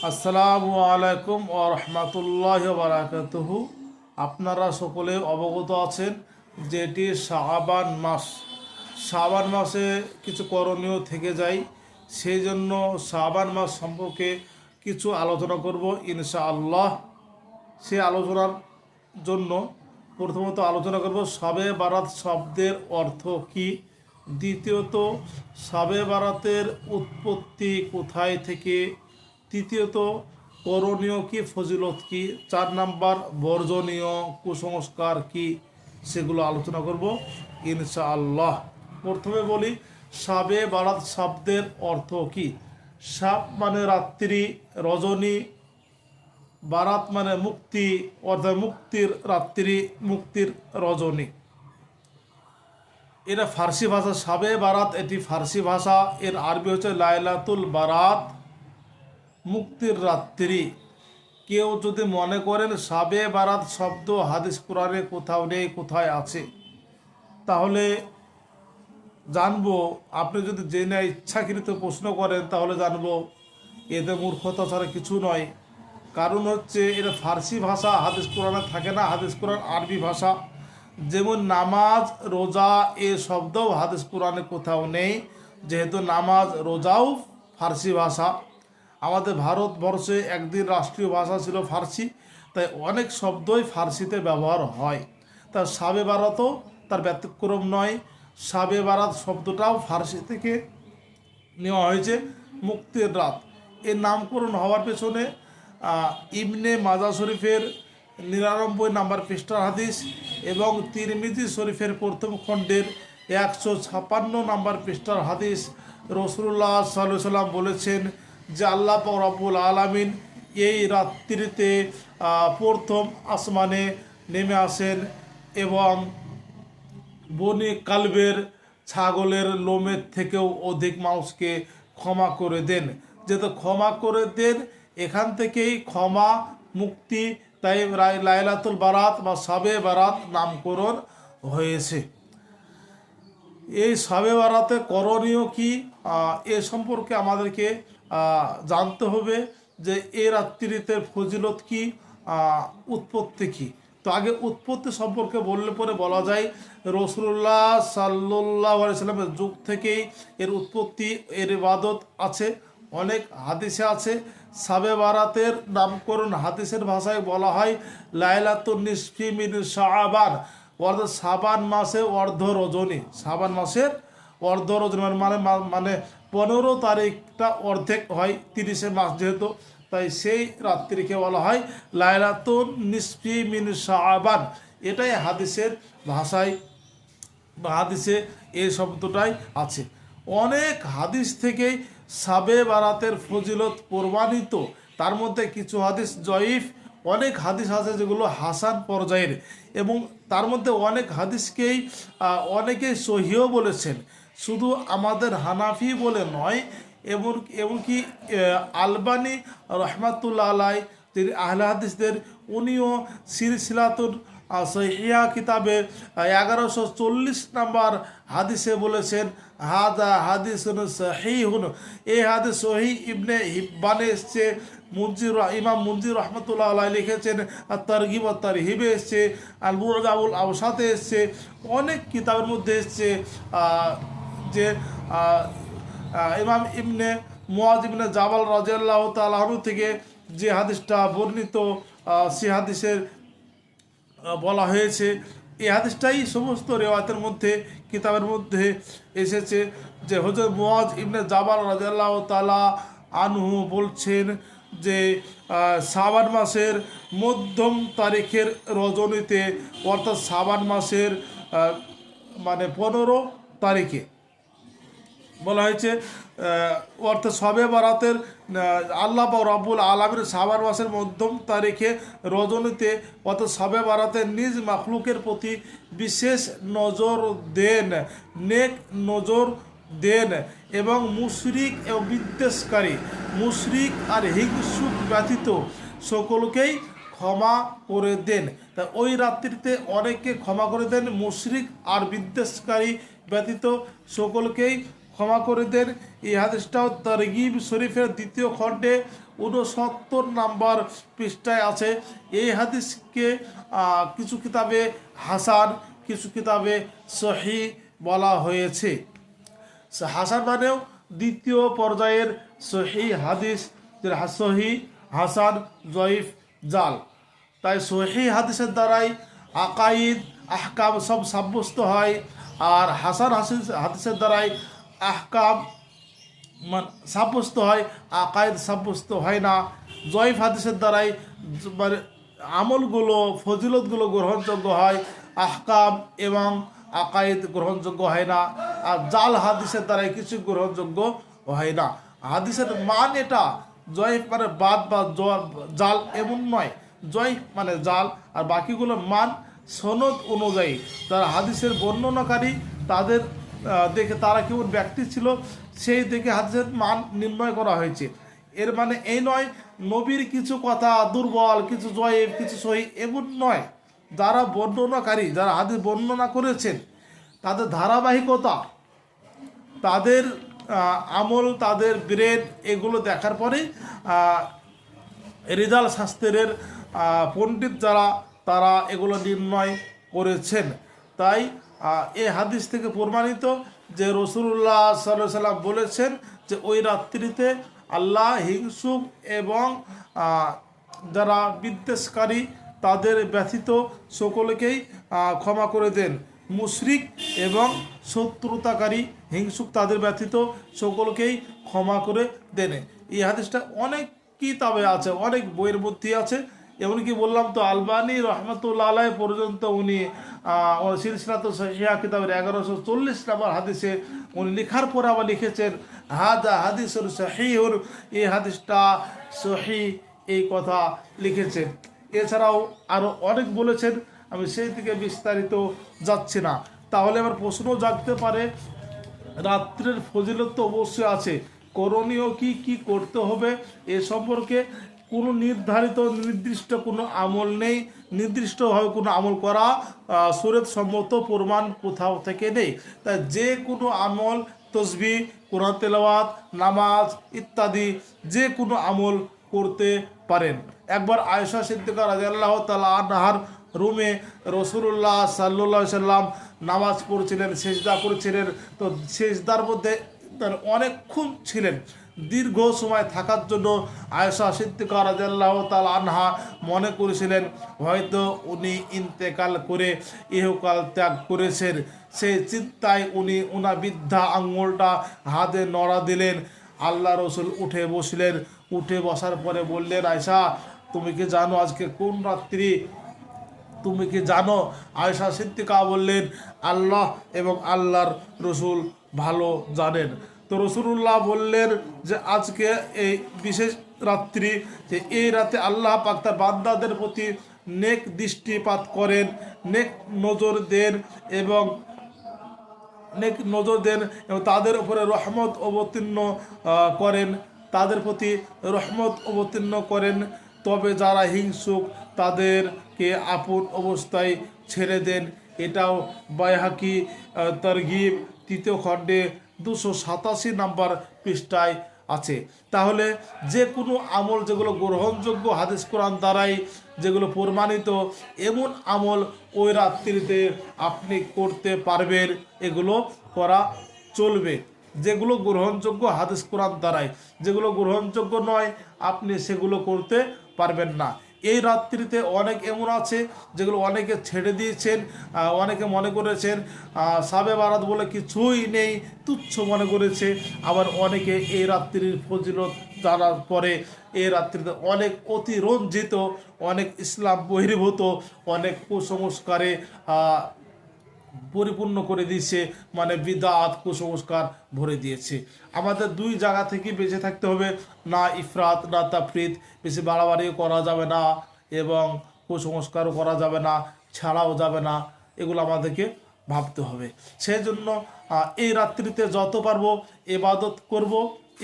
আসসালামু আলাইকুম ওয়া রাহমাতুল্লাহি ওয়া বারাকাতুহু। আপনারা সকলে অবগত আছেন যে এটি শাবান মাস। শাবান মাসে কিছু করণীয় থেকে যায়, সেই জন্য শাবান মাস সম্পর্কে কিছু আলোচনা করব ইনশাআল্লাহ। সেই আলোচনার জন্য প্রথমত আলোচনা করব শবে বারাত শব্দের অর্থ কি, দ্বিতীয়ত শবে বারাতের উৎপত্তি কোথায় থেকে, তৃতীয়ত করণীয় কি, ফজিলত কি, 4 নাম্বার বর্জনীয় কুসংস্কার কি, সেগুলো আলোচনা করব ইনশাআল্লাহ। প্রথমে বলি শবে বারাত শব্দের অর্থ কি। শাব মানে রাত্রি, রজনী, বারাত মানে মুক্তি, অর্থাৎ মুক্তির রাত্রি, মুক্তির রজনী। এটা ফার্সি ভাষা। শবে বারাত এটি ফার্সি ভাষা। এর আরবি হচ্ছে লাইলাতুল বারাত, মুক্তির রাত্রি। কেউ যদি মনে করেন শবে বারাত শব্দ হাদিস কোরআনে কোথাও নেই, কোথায় আছে, তাহলে জানবো, আপনি যদি জেনে ইচ্ছাকৃত প্রশ্ন করেন তাহলে জানবো এতে মূর্খতা ছাড়া কিছু নয়। কারণ হচ্ছে এটা ফার্সি ভাষা, হাদিস কোরআনে থাকে না। হাদিস কোরআন আরবি ভাষা। যেমন নামাজ, রোজা এ শব্দও হাদিস কোরআনে কোথাও নেই, যেহেতু নামাজ রোজাও ফার্সি ভাষা। আমাদের ভারতবর্ষে একদিন রাষ্ট্রীয় ভাষা ছিল ফার্সি, তাই অনেক শব্দই ফার্সিতে ব্যবহার হয়। তা শবে বারাতও তার ব্যতিক্রম নয়। শবে বারাত শব্দটাও ফার্সি থেকে নেওয়া হয়েছে, মুক্তির রাত। এর নামকরণ হওয়ার পেছনে ইবনে মাজা শরীফের 99 নাম্বার পৃষ্ঠার হাদিস এবং তিরমিজি শরীফের প্রথম খণ্ডের 156 নাম্বার পৃষ্ঠার হাদিস, রাসূলুল্লাহ সাল্লাল্লাহু আলাইহি সাল্লাম বলেছেন যে আল্লাহ পাক রব্বুল আলামিন এই রাত্রিতে প্রথম আসমানে নেমে আসেন এবং বনি কালবের ছাগলের লোমের থেকেও অধিক মানুষকে ক্ষমা করে দেন। যেহেতু ক্ষমা করে দেন, এখান থেকেই ক্ষমা, মুক্তি, তাই লাইলাতুল বারাত বা শবে বারাত নামকরণ হয়েছে। এই শবে বারাতে করণীয় কি, এ সম্পর্কে আমাদেরকে জানতে হবে যে এই রাত্রিতে ফজিলত কি, উৎপত্তি কি। তো আগে উৎপত্তি সম্পর্কে বললে পরে বলা যায় রাসূলুল্লাহ সাল্লাল্লাহু আলাইহি সাল্লামের যুগ থেকেই এর উৎপত্তি, এর ইবাদত আছে। অনেক হাদিসে আছে। শবে বারাতের নামকরণ হাদিসের ভাষায় বলা হয় লাইলাতুন নিসফি মিন শাবান, অর্থাৎ শাবান মাসে অর্ধ রজনী। শাবান মাসের অর্ধ রজনী মানে মানে 15 তারিখটা অর্ধেক হয় 30 মাস যেহেতু, তাই সেই রাত্রিকে বলা হয় লাইলাতুন নিসফি মিন শাবান। এটাই হাদিসের ভাষায় বা হাদিসে এই শব্দটাই আছে। অনেক হাদিস থেকেই শবে বারাতের ফজিলত প্রমাণিত। তার মধ্যে কিছু হাদিস জয়ীফ, অনেক হাদিস আছে যেগুলো হাসান পর্যায়ের, এবং তার মধ্যে অনেক হাদিসকেই অনেকেই সহিও বলেছেন। শুধু আমাদের হানাফি বলে নয়, এমনকি আলবানী রহমাতুল্লাহ আলাই, তিনি আহলে হাদিসদের, উনিও সিলসিলাতুন সহিহা কিতাবে 1140 নাম্বার হাদিসে বলেছেন হাদা হাদিসুন সহিহুন। এই হাদিস সহিহ ইবনে হিব্বানে এসছে, ইমাম মুনজির রহমতুল্লাহ আলাই লিখেছেন তারগিব ও তারহিবে এসছে, আল মুআজামুল আওসাতে এসছে, অনেক কিতাবের মধ্যে এসছে যে ইমাম ইবনে মুআজ ইবনে জাবাল রাদিয়াল্লাহু তাআলা আনহু থেকে যে হাদিসটা বর্ণিত, সে হাদিসের বলা হয়েছে, এই হাদিসটাই সমস্ত রেওয়ায়াতের মধ্যে, কিতাবের মধ্যে এসেছে যে হযরত মুআজ ইবনে জাবাল রাদিয়াল্লাহু তাআলা আনহু বলছেন যে শাবান মাসের মধ্যম তারিখের রজনীতে, অর্থাৎ শাবান মাসের মানে 15 তারিখে বলা হয়েছে, অর্থাৎ শবে বারাতের আল্লাহ পাক রব্বুল আলামিন শাবান মাসের মধ্যম তারিখে রজনীতে, অর্থাৎ শবে বারাতের নিজ মাখলুকের প্রতি বিশেষ নজর দেন, নেক নজর দেন এবং মুশরিক এবং বিদ্বেষকারী, মুশরিক আর হিংসুক ব্যতীত সকলকেই ক্ষমা করে দেন। তা ওই রাত্রিতে অনেককে ক্ষমা করে দেন, মুশরিক আর বিদ্বেষকারী ব্যতীত সকলকেই ক্ষমা করে দেন। এই হাদিসটাও তারগিব শরীফের 2য় খণ্ডে 69 নম্বর পৃষ্ঠায় আছে। এই হাদিসকে কিছু কিতাবে হাসান, কিছু কিতাবে সহি বলা হয়েছে। হাসান মানেও দ্বিতীয় পর্যায়ের সহি হাদিস, সহি, হাসান, জয়ীফ, জাল। তাই সহি হাদিসের দ্বারাই আকাইদ আহকাম সব সাব্যস্ত হয়, আর হাসান হাদিসের দ্বারাই আহকাম সাব্যস্ত হয়, আকাইদ সাব্যস্ত হয় না। জয়ীফ হাদিসের দ্বারাই মানে আমলগুলো, ফজিলতগুলো গ্রহণযোগ্য হয়, আহকাম এবং আকাইদ গ্রহণযোগ্য হয় না। আর জাল হাদিসের দ্বারাই কিছু গ্রহণযোগ্য হয় না। হাদিসের মান এটা, জয়ীফ মানে বাদ বা জাল এমন নয়, জয়ীফ মানে জাল, আর বাকিগুলো মান সনদ অনুযায়ী যারা হাদিসের বর্ণনাকারী তাদের দেখে তারা কেমন ব্যক্তি ছিল সেই দেখে হাদিসের মান নির্ণয় করা হয়েছে। এর মানে এই নয় নবীর কিছু কথা দুর্বল, কিছু জয়ীফ, কিছু সহি, এমন নয়। যারা বর্ণনাকারী, যারা হাদিস বর্ণনা করেছেন, তাদের ধারাবাহিকতা, তাদের আমল, তাদের ব্রেন, এগুলো দেখার পরে রেজাল শাস্ত্রের পণ্ডিত যারা, তারা এগুলো নির্ণয় করেছেন। তাই এই হাদিস থেকে প্রমাণিত যে রাসূলুল্লাহ সাল্লাল্লাহু আলাইহি সাল্লাম বলেছেন যে ওই রাত্রিতে আল্লাহ হিংসুক এবং যারা বিদ্বেষকারী তাদের ব্যতীত সকলকেই ক্ষমা করে দেন। মুশরিক এবং শত্রুতাকারী হিংসুক তাদের ব্যতীত সকলকেই ক্ষমা করে দেন। এই হাদিসটা অনেক কিতাবে আছে, অনেক বইয়ের মধ্যে আছে। এমনকি বললাম তো আলবানী রহমতুল্লাহ আলাইহি পর্যন্ত উনি সিলসিলাতুস সহিহা কিতাবের 1140 নম্বর হাদিসে উনি লেখার পরে আবার লিখেছেন হাদা হাদিসুর সহিহুর, এই হাদিসটা সহি, এই কথা লিখেছেন। এছাড়াও আরও অনেক বলেছেন, আমি সেই দিকে বিস্তারিত যাচ্ছি না। তাহলে আমার প্রশ্ন জাগতে পারে, রাত্রের ফজিলত তো অবশ্যই আছে, করণীয় কি কি করতে হবে এ সম্পর্কে কোনো নির্দিষ্ট কোনো আমল নেই, নির্দিষ্টভাবে কোনো আমল করা শরীয়ত সম্মত প্রমাণ কোথাও থেকে নেই। তাই যে কোনো আমল, তসবিহ, কোরআন তেলাওয়াত, নামাজ ইত্যাদি যে কোনো আমল করতে পারেন। একবার আয়েশা সিদ্দিকা রাদিয়াল্লাহু তাআলা আনহার রুমে রাসূলুল্লাহ সাল্লাল্লাহু আলাইহি সাল্লাম নামাজ পড়ছিলেন, সেজদা করেছিলেন। তো সেজদার মধ্যে অনেকক্ষণ ছিলেন, দীর্ঘ সময় থাকার জন্য আয়েশা সিদ্দিকা রাদিয়াল্লাহু তাআলা আনহা মনে করেছিলেন হয়তো উনি ইন্তেকাল করে ইহকাল ত্যাগ করেছেন। সেই চিন্তায় উনি ওনার বৃদ্ধা আঙ্গুলটা হাতে নড়া দিলেন। আল্লাহ রসুল উঠে বসলেন। উঠে বসার পরে বললেন, আয়েশা তুমি কি জানো আজকে কোন রাত্রি? তুমি কি জানো? আয়েশা সিদ্দিকা বললেন, আল্লাহ এবং আল্লাহর রসুল ভালো জানেন। তো রসুলুল্লাহ বললেন যে আজকে এই বিশেষ রাত্রি, যে এই রাতে আল্লাহ পাক তার বান্দাদের প্রতি নেক দৃষ্টিপাত করেন, নেক নজর দেন এবং তাদের উপরে রহমত অবতীর্ণ করেন, তাদের প্রতি রহমত অবতীর্ণ করেন। তবে যারা হিংসুক তাদেরকে আপন অবস্থায় ছেড়ে দেন। এটাও বাইহাকি তারগিব 3য় খণ্ডে 287 নম্বর পৃষ্ঠায় আছে। তাহলে যে কোনো আমল যেগুলো গ্রহণযোগ্য হাদিস কোরআন দ্বারাই যেগুলো প্রমাণিত, এমন আমল ওই রাত্রিতে আপনি করতে পারবেন, এগুলো করা চলবে। যেগুলো গ্রহণযোগ্য হাদিস কোরআন দ্বারাই, যেগুলো গ্রহণযোগ্য নয় আপনি সেগুলো করতে পারবেন না। এই রাত্রিতে অনেক এমন আছে যেগুলো অনেকে ছেড়ে দিয়েছেন, অনেকে মনে করেছেন সাবে বারাত বলে কিছুই নেই, তুচ্ছ মনে করেছে। আবার অনেকে এই রাত্রির ফজিলত জানার পরে এই রাত্রিতে অনেক অতিরঞ্জিত, অনেক ইসলাম বহির্ভূত, অনেক কুসংস্কারে পরিপূর্ণ করে দিয়েছে, মানে বিদআত কুসংস্কার ভরে দিয়েছে। আমাদের দুই জায়গা থেকে বেঁচে থাকতে হবে, না ইফরাত না তাফরিত, বেশি বাড়াবাড়িও করা যাবে না এবং কুসংস্কারও করা যাবে না, ছাড়াও যাবে না, এগুলো আমাদেরকে ভাবতে হবে। সেই জন্য এই রাত্রিতে যত পারবো ইবাদত করব,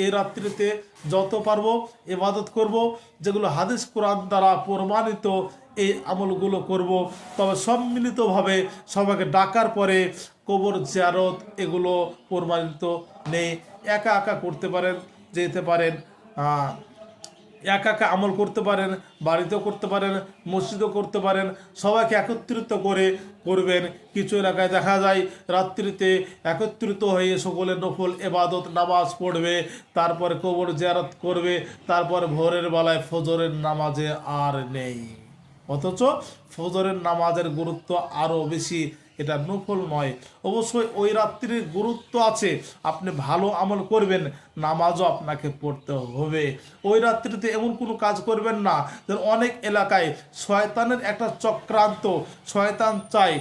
এই রাত্রিতে যত পারবো ইবাদত করব। যেগুলো হাদিস কোরআন দ্বারা প্রমাণিত এই আমলগুলো করব। তবে সম্মিলিতভাবে সবাইকে ডাকার পরে কবর জিয়ারত এগুলো প্রমাণিত নেই। একা একা করতে পারেন, যেতে পারেন, একা একা আমল করতে পারেন, বাড়িতেও করতে পারেন, মসজিদেও করতে পারেন, সবাইকে একত্রিত করে করবেন। কিছু এলাকায় দেখা যায় রাত্রিতে একত্রিত হয়ে সকলের নফল এবাদত নামাজ পড়বে, তারপরে কবর জিয়ারত করবে, তারপর ভোরের বেলায় ফজরের নামাজে আর নেই। অথচ ফজরের নামাজের গুরুত্ব আরও বেশি, এটা নফল নয়। অবশ্যই ওই রাত্রির গুরুত্ব আছে, আপনি ভালো আমল করবেন, নামাজও আপনাকে পড়তে হবে। ওই রাত্রিতে এমন কোনো কাজ করবেন না। অনেক এলাকায় শয়তানের একটা চক্রান্ত, শয়তান চাই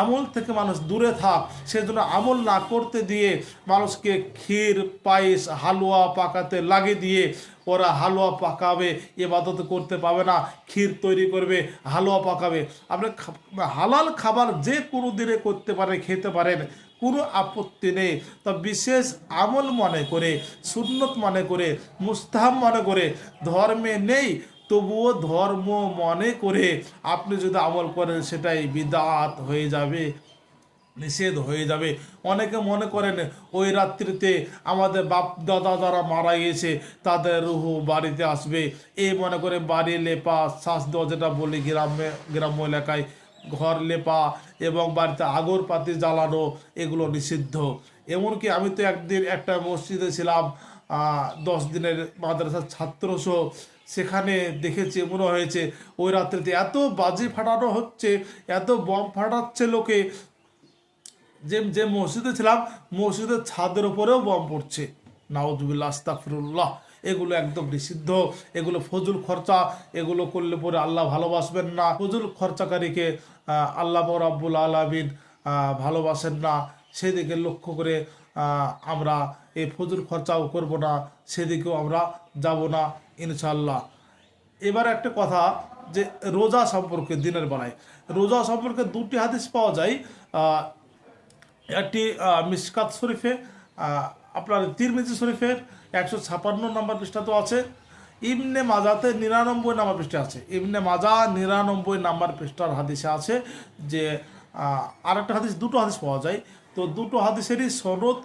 আমল থেকে মানুষ দূরে থাক, সেজন্য আমল না করতে দিয়ে মানুষকে ক্ষীর পায়েস হালুয়া পাকাতে লাগিয়ে দিয়ে ওরা হালুয়া পাকাবে, ইবাদত করতে পাবে না, ক্ষীর তৈরি করবে, হালুয়া পাকাবে। আপনি হালাল খাবার যে কোনো দিনে করতে পারে, খেতে পারেন, কোনো আপত্তি নেই। তা বিশেষ আমল মনে করে, সুন্নত মনে করে, মুস্তাহাব মনে করে ধর্মে নেই, তবুও ধর্ম মনে করে আপনি যদি আমল করেন সেটাই বিদআত হয়ে যাবে, নিষেধ হয়ে যাবে। অনেকে মনে করেন ওই রাত্রিতে আমাদের বাপ দাদা যারা মারা গিয়েছে তাদের রুহু বাড়িতে আসবে, এই মনে করে বাড়ি লেপা, শ্বাস দেওয়া, যেটা বলি গ্রাম্য এলাকায় ঘর লেপা এবং বাড়িতে আগরবাতি জ্বালানো এগুলো নিষিদ্ধ। এমনকি আমি তো একদিন একটা মসজিদে ছিলাম, 10 দিনের মাদ্রাসার ছাত্রসহ, সেখানে দেখেছি মনে হয়েছে ওই রাত্রিতে এত বাজি ফাটানো হচ্ছে, এত বম ফাটাচ্ছে লোকে, যে যে মসজিদে ছিলাম মসজিদের ছাদের উপরেও বম পড়ছে। নাউজুবিল্লাহ, আস্তাগফিরুল্লাহ। এগুলো একদম নিষিদ্ধ, এগুলো ফজুল খরচা, এগুলো করলে পরে আল্লাহ ভালোবাসবেন না। ফজুল খরচাকারীকে আল্লাহ রাব্বুল আলামিন ভালোবাসেন না। সেদিকে লক্ষ্য করে আমরা এই ফজুল খরচাও করব না, সেদিকেও আমরা যাব না ইনশাল্লাহ। এবার একটা কথা, যে রোজা সম্পর্কে, দিনের বেলায় রোজা সম্পর্কে 2টি হাদিস পাওয়া যায়। একটি মিশকাত শরীফে, আপনার তিরমিজি শরীফের 156 নম্বর পৃষ্ঠাতেও আছে, ইবনে মাজাতে 99 নম্বর পৃষ্ঠা আছে। ইবনে মাজা 99 নম্বর পৃষ্ঠার হাদিসে আছে যে আরেকটা হাদিস, 2টো হাদিস পাওয়া যায়। তো 2টো হাদিসেরই সনদ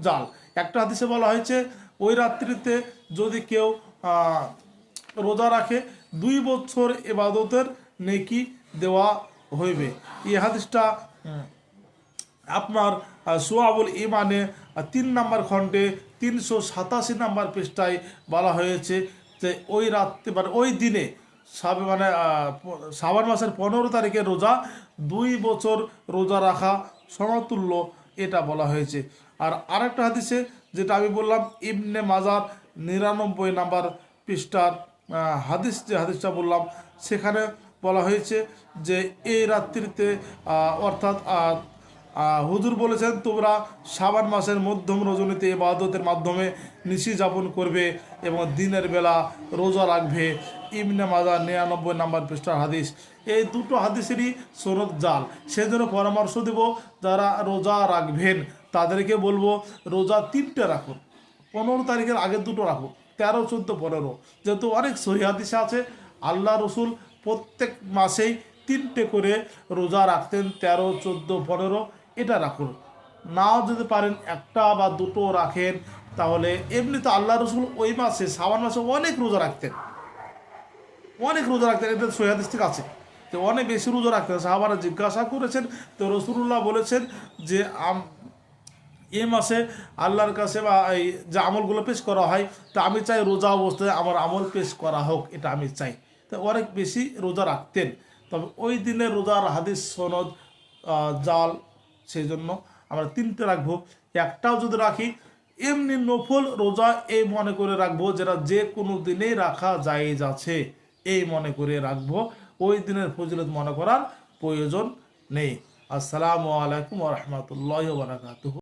জাল। একটা হাদিসে বলা হয়েছে ওই রাত্রিতে যদি কেউ রোজা রাখে 2 বছর ইবাদতের নেকি দেওয়া হইবে। এই হাদিসটা আপনার সুয়াবুল ইমানে 3 নম্বর খণ্ডে 387 নম্বর পৃষ্ঠায় বলা হয়েছে যে ওই রাত্রে মানে ওই দিনে শাবান মাসের 15 তারিখে রোজা 2 বছর রোজা রাখা সমতুল্য, এটা বলা হয়েছে। আর আরেকটা হাদিসে যেটা আমি বললাম ইবনে মাজার 99 নম্বর পৃষ্ঠার হাদিস, যে হাদিসটা বললাম সেখানে বলা হয়েছে যে এই রাত্রিতে অর্থাৎ হুজুর বলেছেন তোমরা শাবান মাসের মধ্যম রজনীতে ইবাদতের মাধ্যমে নিশি যাপন করবে এবং দিনের বেলা রোজা রাখবে। ইবনে মাজাহ 99 নম্বর পৃষ্ঠার হাদিস। এই 2টো হাদিসেরই সনদ জাল। সেজন্য পরামর্শ দেব যারা রোজা রাখবেন তাদেরকে বলবো রোজা 3টে রাখুন, 15 তারিখের আগের 2টো রাখুন, 13, 14, 15। যেহেতু অনেক সহিহ হাদিসে আছে আল্লাহ রসুল প্রত্যেক মাসেই 3টে করে রোজা রাখতেন, 13, 14, 15। এটা রাখুন। নাও যদি পারেন 1টা বা 2টো রাখেন, তাহলে এমনি তো আল্লাহ রসুল ওই মাসে শাবান মাসে অনেক রোজা রাখতেন, এটা সহিহ হাদিস ঠিক আছে। তো অনেক বেশি রোজা রাখতেন। সাহাবারা জিজ্ঞাসা করেছেন, তো রসুল্লাহ বলেছেন যে এই মাসে আল্লাহর কাছে বা এই যে আমলগুলো পেশ করা হয়, তা আমি চাই রোজা অবস্থায় আমার আমল পেশ করা হোক, এটা আমি চাই। তো অনেক বেশি রোজা রাখতেন। তবে ওই দিনে রোজার হাদিস সনদ জাল, সেই জন্য আমরা 3টে রাখবো। একটাও যদি রাখি এমনি নফল রোজা এই মনে করে রাখবো, যেটা যে কোনো দিনেই রাখা জায়েজ আছে, এই মনে করে রাখবো। ওই দিনের ফজিলত মনে করার প্রয়োজন নেই। আসসালামু আলাইকুম ওয়া রাহমাতুল্লাহি ওয়া বারাকাতুহু।